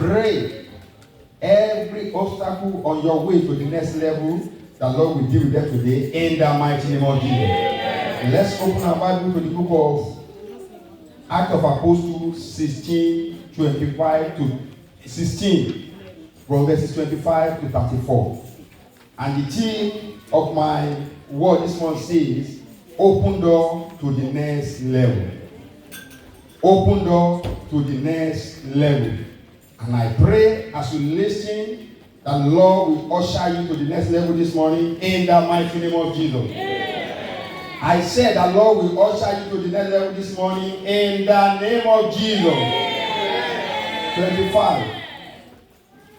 pray every obstacle on your way to the next level, the Lord will deal with them today in the mighty name of Jesus. Amen. Let's open our Bible to the book of Acts of Apostles 16:25 to 16, from verses 25 to 34. And the theme of my word this one says, open door to the next level. Open door to the next level. And I pray as you listen, that the Lord will usher you to the next level this morning in the mighty name of Jesus. Amen. I said the Lord will usher you to the next level this morning in the name of Jesus. Amen. 25.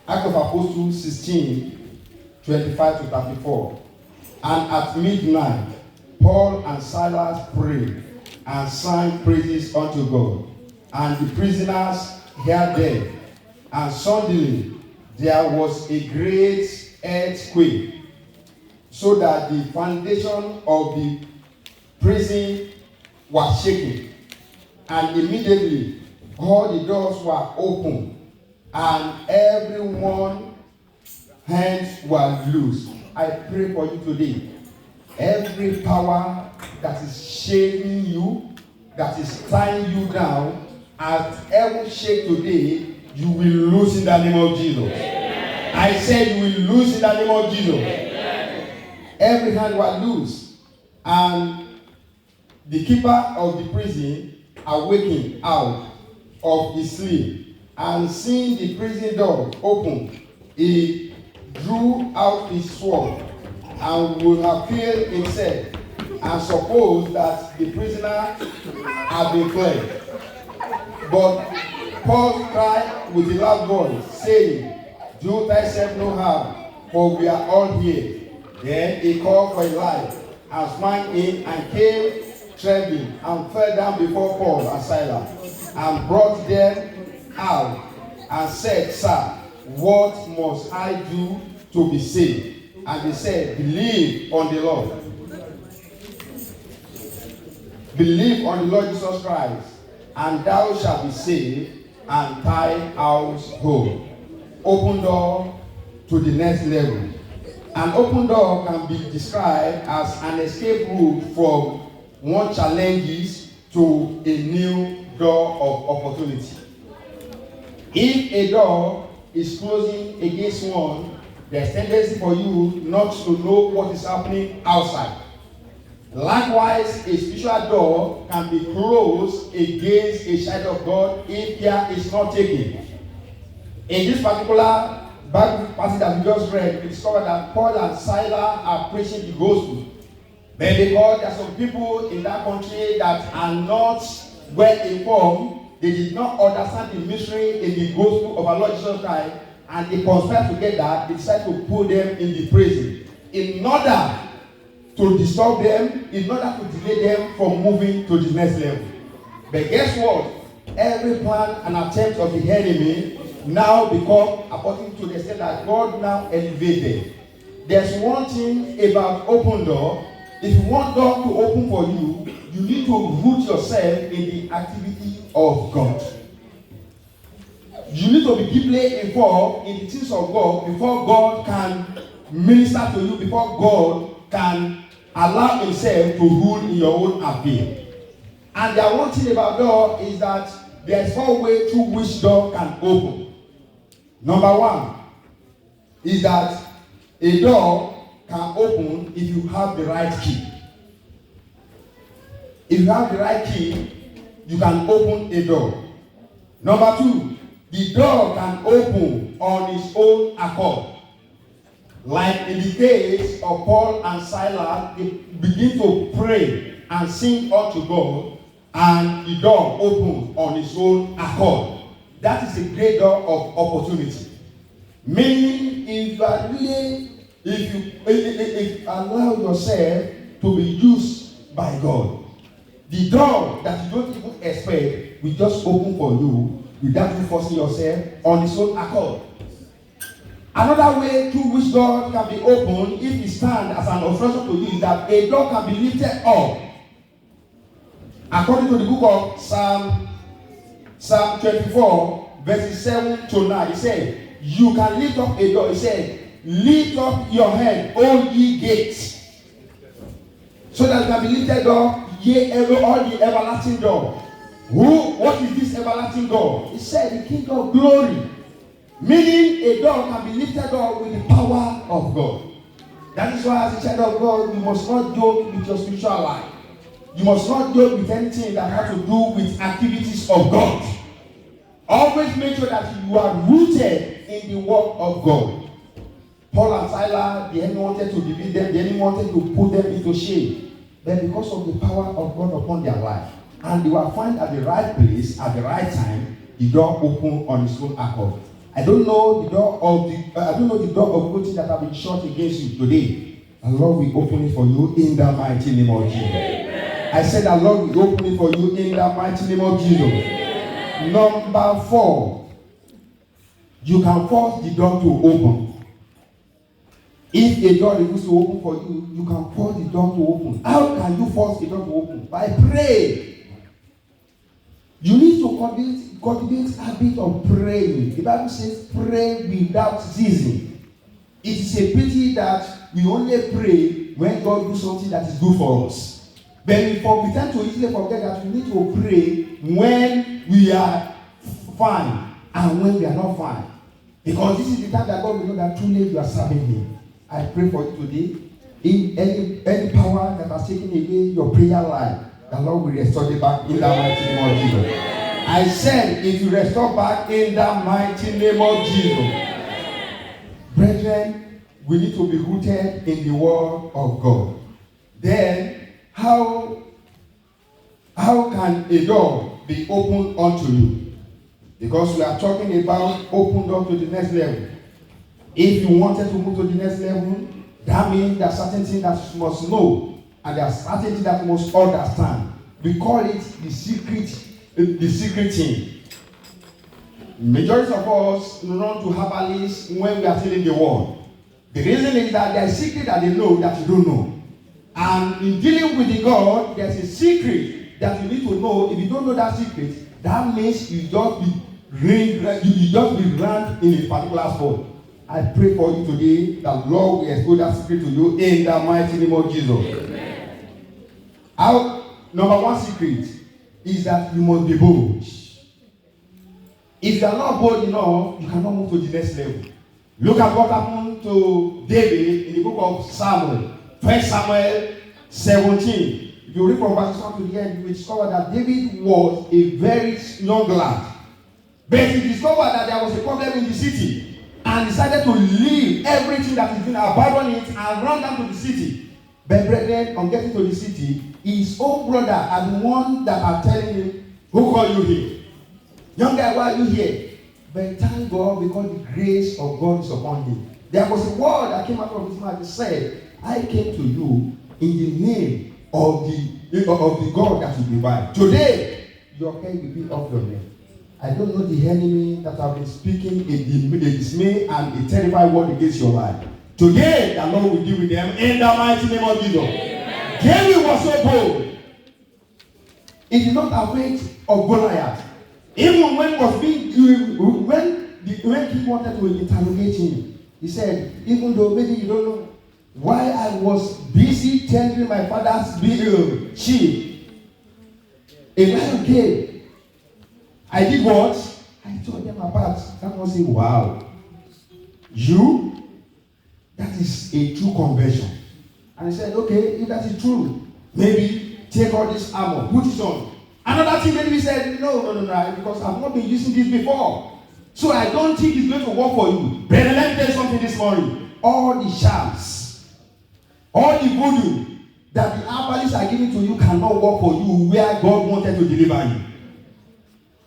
Act of Apostles 16, 25 to 34. And at midnight, Paul and Silas prayed and sang praises unto God. And the prisoners heard them. And suddenly there was a great earthquake, so that the foundation of the prison was shaken. And immediately all the doors were opened, and everyone's hands were loosed. I pray for you today. Every power that is shaming you, that is tying you down, as heaven shake today, you will lose in the name of Jesus. Amen. I said you will lose in the name of Jesus. Amen. Every hand was loose, and the keeper of the prison awakened out of his sleep, and seeing the prison door open, he drew out his sword and would have killed himself, and supposed that the prisoner had been fled. But Paul cried with a loud voice, saying, do thyself no harm, for we are all here. Then he called for his life, and sprang in, and came trembling, and fell down before Paul and Silas, and brought them out, and said, Sir, what must I do to be saved? And they said, believe on the Lord. Believe on the Lord Jesus Christ, and thou shalt be saved, and thy household. Open door to the next level. An open door can be described as an escape route from one challenges to a new door of opportunity. If a door is closing against one, there's tendency for you not to know what is happening outside. Likewise, a spiritual door can be closed against a child of God if care is not taken. In this particular Bible passage that we just read, we discover that Paul and Silas are preaching the gospel. But because there are some people in that country that are not well informed, they did not understand the mystery in the gospel of our Lord Jesus Christ, and they conspired together, they decided to put them in the prison in order to disturb them, in order to delay them from moving to the next level. But guess what? Every plan and attempt of the enemy now become according to the extent that God now elevated. There's one thing about open door. If you want door to open for you, you need to root yourself in the activity of God. You need to be deeply involved in the things of God before God can minister to you, before God can allow himself to rule in your own affair. And the one thing about door is that there's 4 ways through which door can open. Number 1 is that a door can open if you have the right key. If you have the right key, you can open a door. Number 2, the door can open on its own accord. Like in the case of Paul and Silas, they begin to pray and sing unto God, and the door opened on its own accord. That is a great door of opportunity. Meaning, if you are really, if you allow yourself to be used by God, the door that you don't even expect will just open for you without you forcing yourself on its own accord. Another way through which door can be opened, if it stands as an illustration to you, is that a door can be lifted up. According to the book of Psalm 24, verses 7 to 9. He said, you can lift up a door. He said, lift up your head, all ye gates, so that it can be lifted up, ye all the everlasting door. What is this everlasting door? He said, the King of glory. Meaning a door can be lifted up with the power of God. That is why, as a child of God, you must not joke with your spiritual life. You must not joke with anything that has to do with activities of God. Always make sure that you are rooted in the work of God. Paul and Silas, the enemy wanted to defeat them, the enemy wanted to put them into shame. But because of the power of God upon their life, and they were found at the right place at the right time, the door opened on its own accord. I don't know the door of good thing that have been shut against you today. The Lord will open it for you in the mighty name of Jesus. Amen. I said the Lord will open it for you in the mighty name of Jesus. Amen. Number 4, you can force the door to open. If a door refuses to open for you, you can force the door to open. How can you force the door to open? By praying. You need to cultivate a habit of praying. The Bible says, pray without ceasing. It is a pity that we only pray when God does something that is good for us. But we tend to easily forget that we need to pray when we are fine and when we are not fine. Because this is the time that God will know that truly you are serving Him. I pray for you today. In any power that has taken away your prayer life, the Lord will restore it back in the mighty name of Jesus. I said it will restore back in the mighty name of Jesus. Brethren, we need to be rooted in the word of God. Then, how can a door be opened unto you? Because we are talking about open door to the next level. If you wanted to move to the next level, that means there are certain things that you must know. And there are certain things that you must understand. We call it the secret thing. Majority of us run to herbalists when we are telling the world. The reason is that there is a secret that they know that you don't know. And in dealing with the God, there's a secret that you need to know. If you don't know that secret, that means you just be ranked in a particular spot. I pray for you today that Lord will expose that secret to you in the mighty name of Jesus. Amen. Number 1 secret is that you must be bold. If you are not bold enough, you cannot move to the next level. Look at what happened to David in the book of Samuel. 1 Samuel 17. If you read from verse 1 to the end, you will discover that David was a very young lad. But he discovered that there was a problem in the city. And decided to leave everything that is been, abandon it, and run down to the city. But brethren, on getting to the city, his own brother are the one that are telling him, who called you here? Young guy, why are you here? But thank God, because the grace of God is upon him. There was a word that came out of his mouth. He said, I came to you in the name of the God that you divide. Today, your head will be off your neck. I don't know the enemy that have been speaking a dismay and a terrible word against your life. Today, the Lord will deal with them in the mighty name of Jesus. David was so bold. He did not afraid of Goliath. Even when he wanted to interrogate him, he said, even though maybe you don't know why I was busy tending my father's sheep, a lion came. I did what? I tore them apart. That was saying, wow. That is a true conversion. And he said, okay, if that is true, maybe take all this armor, put it on. Another thing, maybe he said, no, because I've not been using this before. So I don't think it's going to work for you. But let me tell you something this morning. All the charms, all the voodoo that the herbalists are giving to you cannot work for you where God wanted to deliver you.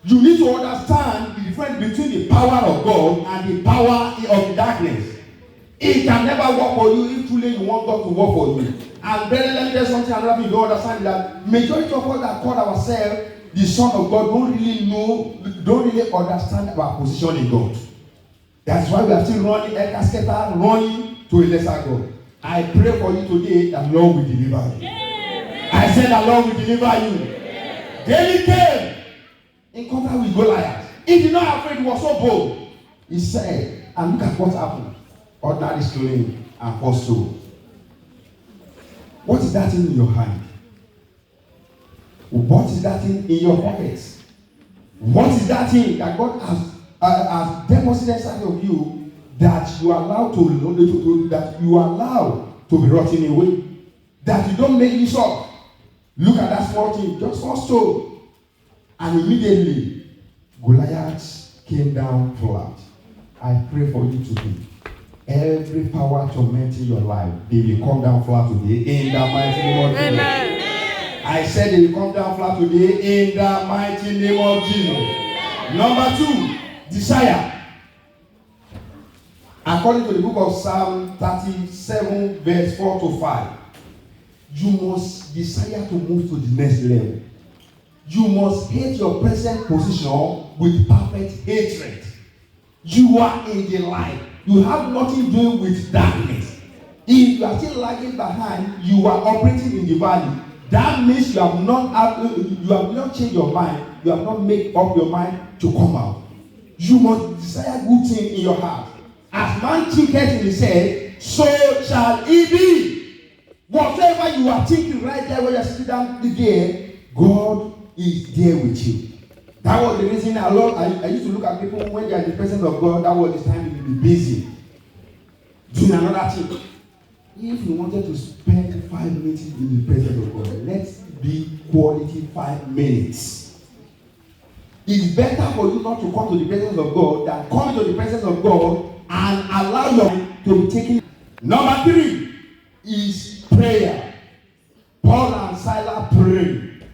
You need to understand the difference between the power of God and the power of the darkness. It can never work for you if truly you want God to work for you. And then let me tell you something another thing you don't understand that majority of us that call ourselves the Son of God don't really understand our position in God. That's why we are still running running to a lesser God. I pray for you today that Lord will deliver you. I said that Lord will deliver you. David came in contact with Goliath. He did not afraid, he was so bold. He said, and look at what happened. Ordinary stealing and false soul. What is that in your hand? What is that in your pockets? What is that thing that God has deposited inside of you that you are allowed that you are allowed to be rotten away? That you don't make use of? Look at that small thing, just one stone. And immediately, Goliath came down flat. I pray for you today. Every power tormenting your life, they will come down flat today in the mighty name of Jesus. Amen. I said they will come down flat today in the mighty name of Jesus. Number 2, desire. According to the book of Psalm 37, verse 4 to 5, you must desire to move to the next level. You must hate your present position with perfect hatred. You are in the light. You have nothing doing with darkness. If you are still lagging behind, you are operating in the valley. That means you have not changed your mind. You have not made up your mind to come out. You must desire good things in your heart. As man thinketh in his head, so shall he be. Whatever you are thinking right there when you are sitting down there, God is there with you. That was the reason I used to look at people when they are in the presence of God. That was the time to be busy doing another thing. If you wanted to spend 5 minutes in the presence of God, let's be quality 5 minutes. It's better for you not to come to the presence of God than come to the presence of God and allow your mind to be taken. Number 3 is prayer. Paul and Silas prayed,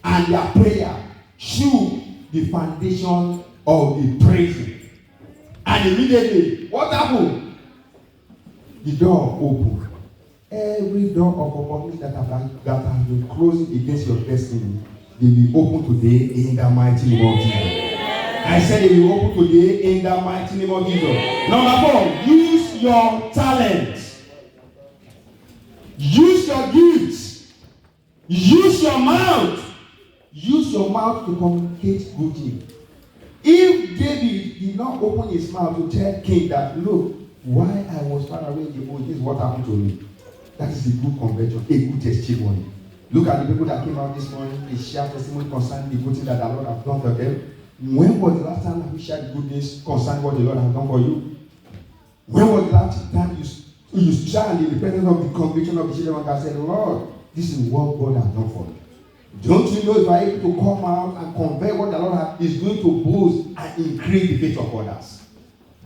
and their prayer shook the foundation of the prison. And immediately, what happened? The door opened. Every door of opportunity that has been closing against your destiny, they will open today in the mighty name of Jesus. I said they will open today in the mighty name of Jesus. Number 4, use your talents. Use your gifts. Use your mouth. Use your mouth to communicate good things. If David did not open his mouth to tell king that, look, why I was far away in the bush, this is what happened to me. That is a good conversion, a good testimony. Look at the people that came out this morning, they shared testimony concerning the good thing that the Lord has done for them. When was the last time that you shared good news concerning what the Lord has done for you? When was the last time you stand in the presence of the conviction of the children of God and said, Lord, this is what God has done for me? Don't you know if you are able to come out and convey what the Lord is going to boost and increase the faith of others?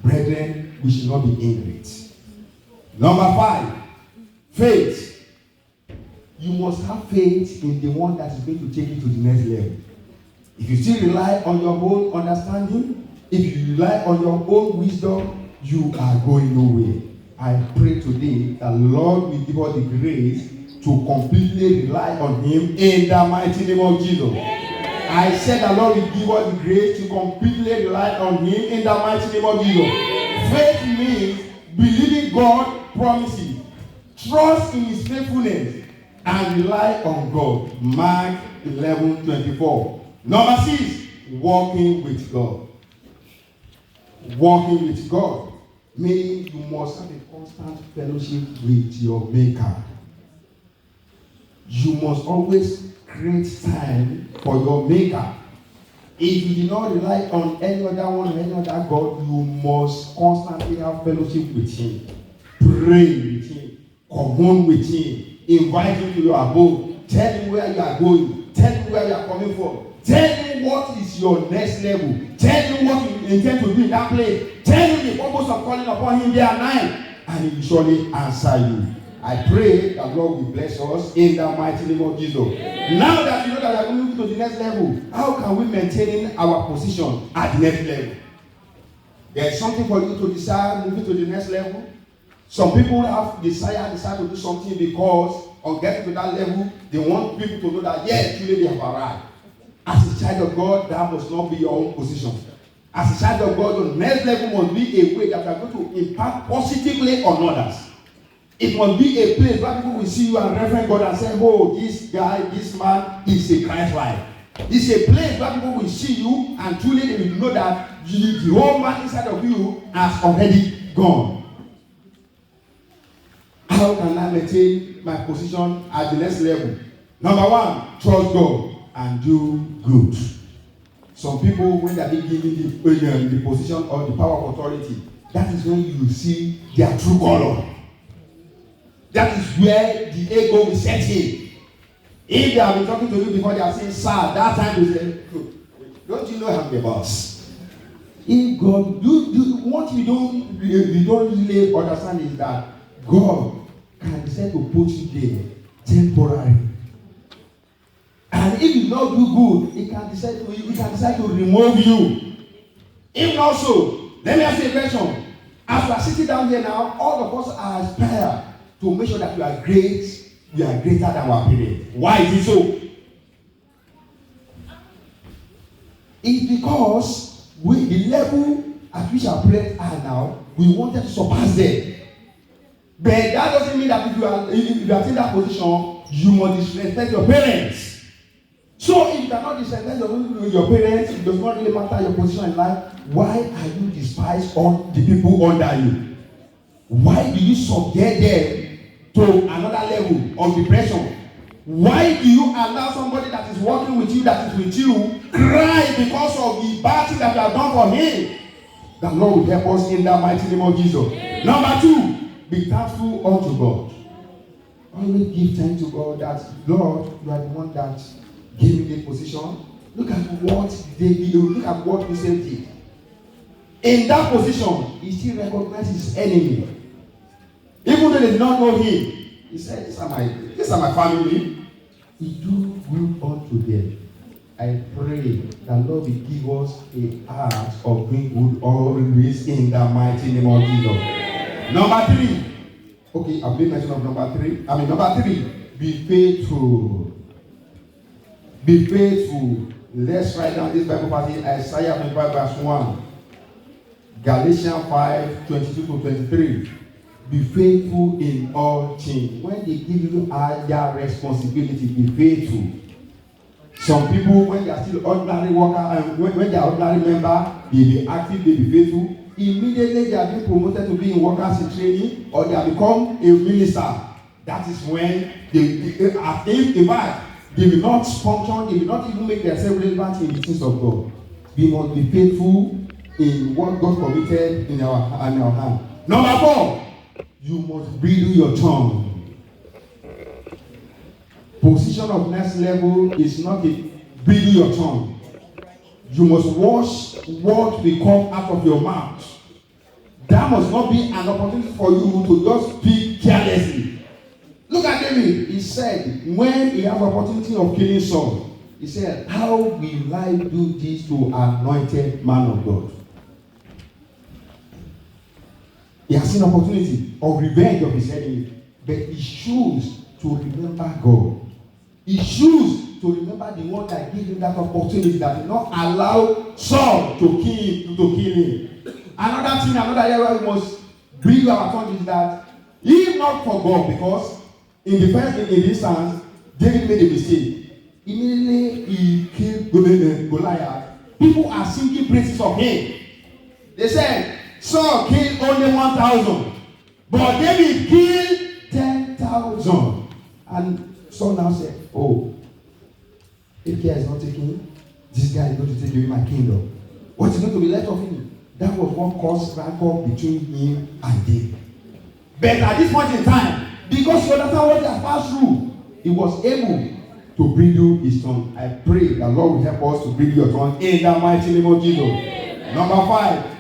Brethren, we should not be ignorant. Number 5, faith. You must have faith in the one that is going to take you to the next level. If you still rely on your own understanding, if you rely on your own wisdom, you are going nowhere. I pray today that Lord will give us the grace to completely rely on Him in the mighty name of Jesus. I said the Lord will give us the grace to completely rely on Him in the mighty name of Jesus. Faith means believing God promises, trust in His faithfulness, and rely on God. Mark 11:24. Number 6, walking with God. Walking with God meaning you must have a constant fellowship with your Maker. You must always create time for your Maker. If you do not rely on any other one or any other God, you must constantly have fellowship with Him. Pray with Him. Commune with Him. Invite Him to your abode. Tell Him where you are going. Tell Him where you are coming from. Tell Him what is your next level. Tell Him what you intend to do in that place. Tell Him the purpose of calling upon Him day and night. And He will surely answer you. I pray that Lord will bless us in the mighty name of Jesus. Now that you know that we are moving to the next level, how can we maintain our position at the next level? There is something for you to desire moving to the next level. Some people have decide to do something because on getting to that level, they want people to know that yes, truly they have arrived. As a child of God, that must not be your own position. As a child of God, your next level must be a way that you are going to impact positively on others. It must be a place where people will see you and reverend God and say, oh, this guy, this man is a Christ-like. It's a place where people will see you and truly they will know that the whole man inside of you has already gone. How can I maintain my position at the next level? Number one, trust God and do good. Some people, when they are being given the position or the power of authority, that is when you see their true color. That is where the ego will set in. If they have been talking to you before, they are saying, sir, that time they say, don't you know I'm the boss? If God, what you don't really understand is that God can decide to put you there temporarily. And if you don't do good, He can decide to remove you. If not so, let me ask you a question. As we are sitting down here now, all of us are aspired to make sure that we are great. We are greater than our parents. Why is it so? It's because the level at which our parents are now, we wanted to surpass them. But that doesn't mean that if you are in that position, you must disrespect your parents. So if you cannot disrespect your parents, it does not really matter your position in life. Why are you despise all the people under you? Why do you subject them to another level of depression? Why do you allow somebody that is working with you, that is with you, cry because of the bad thing that you have done for him? The Lord will help us in the mighty name of Jesus. Number two, be thankful unto God. Always give thanks to God that, Lord, you are the one that gave me the position. Look at what David, look at what Joseph did. In that position, he still recognized his enemy. Even though they did not know him, he said, these are my family. He do good unto them. I pray that Lord will give us a heart of doing good always in the mighty name of Jesus. Number three. Okay, I've made mention of number three. Number three, be faithful. Be faithful. Let's write down this Bible passage, Isaiah 25 verse 1. Galatians 5, 22 to 23. Be faithful in all things. When they give you higher responsibility, be faithful. Some people, when they are still ordinary worker and when they are ordinary member, they be active, they be faithful. Immediately they are being promoted to be in workers in training, or they have become a minister. That is when in fact, they will not function, they will not even make themselves relevant in the things of God. We must be faithful in what God committed in our hand. Number 4, you must bridle your tongue. Position of next level is not a bridle your tongue. You must watch what will come out of your mouth. That must not be an opportunity for you to just speak carelessly. Look at David. He said, when he has the opportunity of killing Saul, he said, how will I do this to anointed man of God? He has seen opportunity of revenge of his enemy, but he chose to remember God. He chose to remember the one that gave him that opportunity, that did not allow Saul to kill him. Another area we must bring our tongue is that if not for God, because in the first instance, David made a mistake. Immediately he killed Goliath. People are singing praises of him. They said, Saul killed only 1,000, but David killed 10,000. And Saul now said, oh, if care is not taken, this guy is going to take away my kingdom. What is going to be left of him? That was what caused rancor between him and David. But at this point in time, because he understand what he has passed through, he was able to bridle his tongue. I pray that Lord will help us to bridle your tongue in the mighty name of Jesus. Amen. Number 5,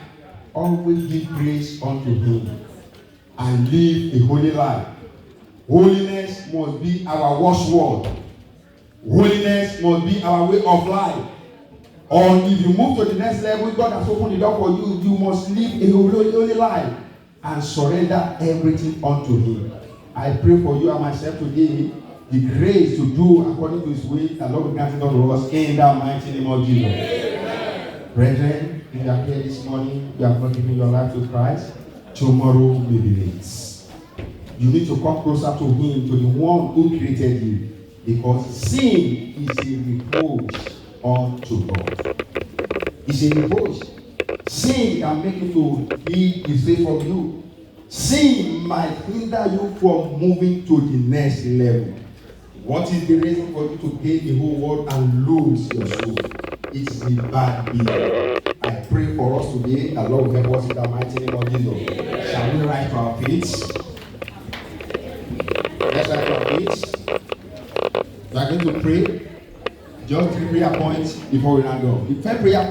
always give praise unto him and live a holy life. Holiness must be our watchword. Holiness must be our way of life. Or if you move to the next level, God has opened the door for you, you must live a holy life and surrender everything unto him. I pray for you and myself today, the grace to do according to his will, and Lord will grant it unto us in the mighty name of Jesus. Amen. Brethren, if you are here this morning, you have not given your life to Christ, tomorrow may be late. You need to come closer to him, to the one who created you, because sin is a reproach unto God. It's a reproach. Sin can make you to be away from you. Sin might hinder you from moving to the next level. What is the reason for you to gain the whole world and lose your soul? It's the bad deal. I pray for us today that Lord will help us in the mighty name of Jesus. Shall we rise to our feet? Let's rise to our feet. We are going to pray. Just 3 prayer points before we round up. The first prayer point